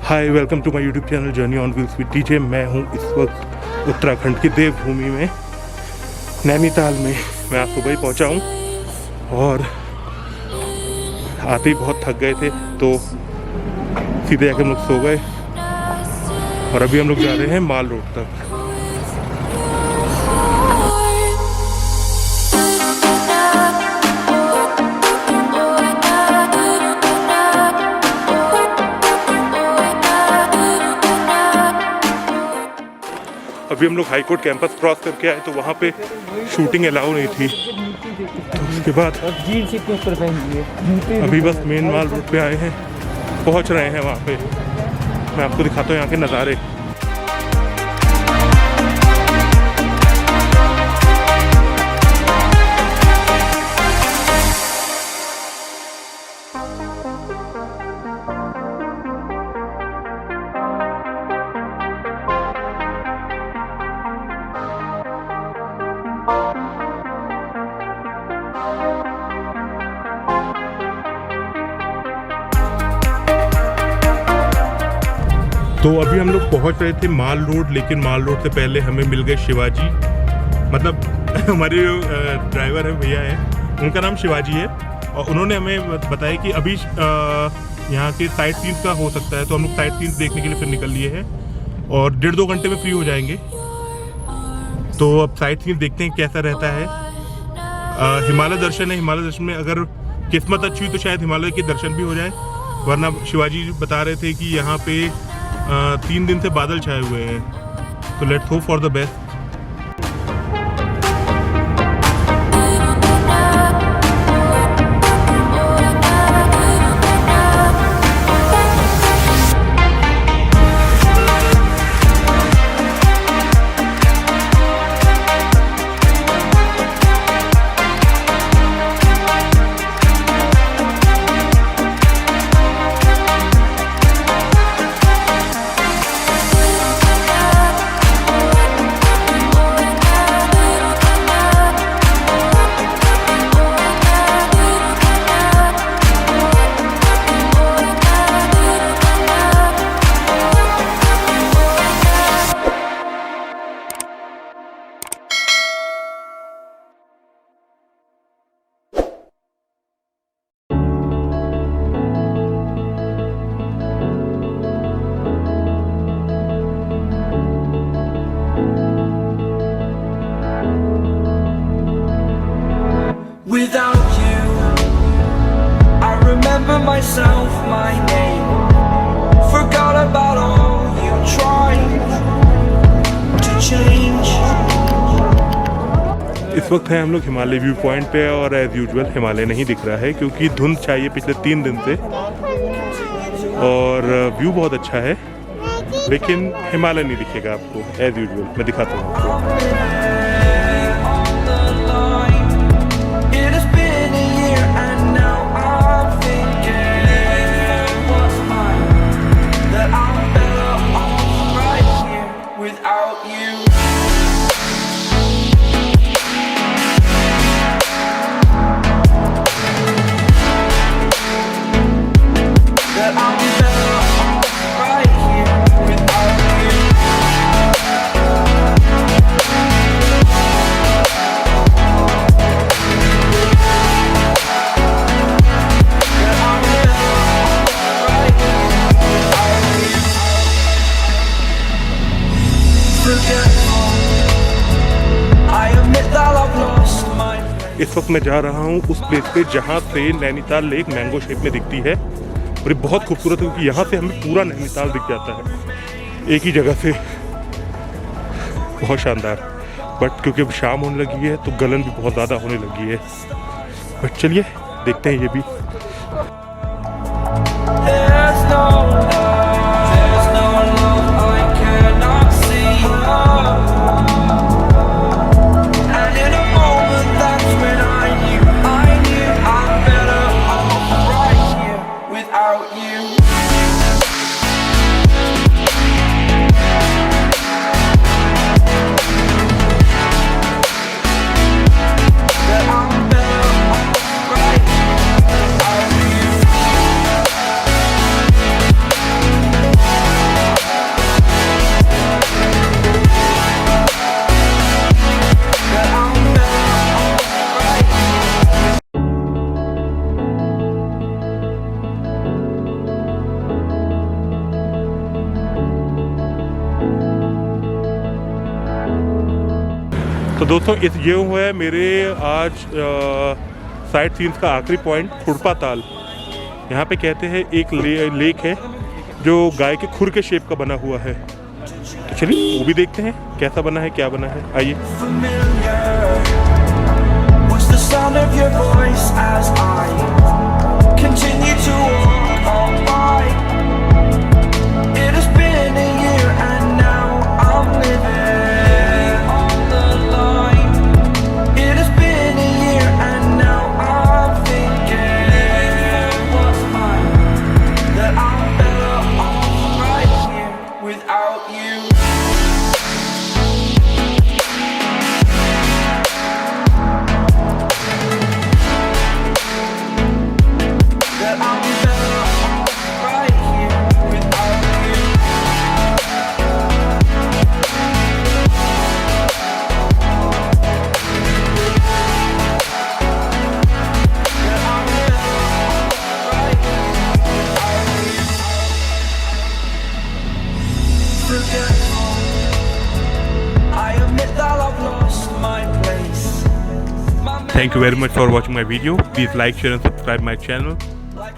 Hi, welcome to my YouTube channel journey on wheels with DJ. मैं हूँ इस वक्त उत्तराखंड की देवभूमि में, नैनीताल में। मैं आज सुबह ही पहुँचा हूँ और आते ही बहुत थक गए थे तो सीधे जाकर हम लोग सो गए और अभी हम लोग जा रहे हैं माल रोड तक। अभी हम लोग हाई कोर्ट कैंपस क्रॉस करके आए तो वहाँ पे शूटिंग अलाउ नहीं थी, तो उसके बाद अभी बस मेन माल रोड पे आए हैं, पहुँच रहे हैं वहाँ पे। मैं आपको दिखाता हूँ यहाँ के नज़ारे। तो अभी हम लोग पहुंच रहे थे माल रोड, लेकिन माल रोड से पहले हमें मिल गए शिवाजी। मतलब हमारे जो ड्राइवर है भैया है, उनका नाम शिवाजी है और उन्होंने हमें बताया कि अभी यहाँ के साइट सीन्स का हो सकता है, तो हम लोग साइट सीन्स देखने के लिए फिर निकल लिए हैं और 1.5-2 घंटे में फ्री हो जाएंगे। तो अब साइट सीन्स देखते हैं कैसा रहता है। हिमालय दर्शन है, हिमालय दर्शन में अगर किस्मत अच्छी हुई तो शायद हिमालय के दर्शन भी हो जाए, वरना शिवाजी बता रहे थे कि यहाँ पे 3 दिन से बादल छाए हुए हैं, तो let's hope for the best. Without you, I remember myself, my name. Forgot about all you tried to change. इस वक्त है हम लोग हिमालय व्यू पॉइंट पे और एज यूजुअल हिमालय नहीं दिख रहा है क्योंकि धुंध चाहिए पिछले 3 दिन से, और व्यू बहुत अच्छा है लेकिन हिमालय नहीं दिखेगा आपको एज यूजुअल। मैं दिखाता हूँ आपको। इस वक्त मैं जा रहा हूँ उस प्लेस पे जहाँ से नैनीताल लेक मैंगो शेप में दिखती है, और ये बहुत खूबसूरत है क्योंकि यहाँ से हमें पूरा नैनीताल दिख जाता है एक ही जगह से। बहुत शानदार। बट क्योंकि अब शाम होने लगी है तो गलन भी बहुत ज़्यादा होने लगी है। बट चलिए देखते हैं ये भी। तो दोस्तों ये हुआ है मेरे आज साइट सीन्स का आखिरी पॉइंट, खुरपा ताल। यहाँ पे कहते हैं एक लेक है जो गाय के खुर के शेप का बना हुआ है। तो चलिए वो भी देखते हैं कैसा बना है, क्या बना है, आइए। Thank you very much for watching my video. Please like, share and subscribe my channel.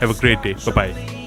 Have a great day. Bye-bye.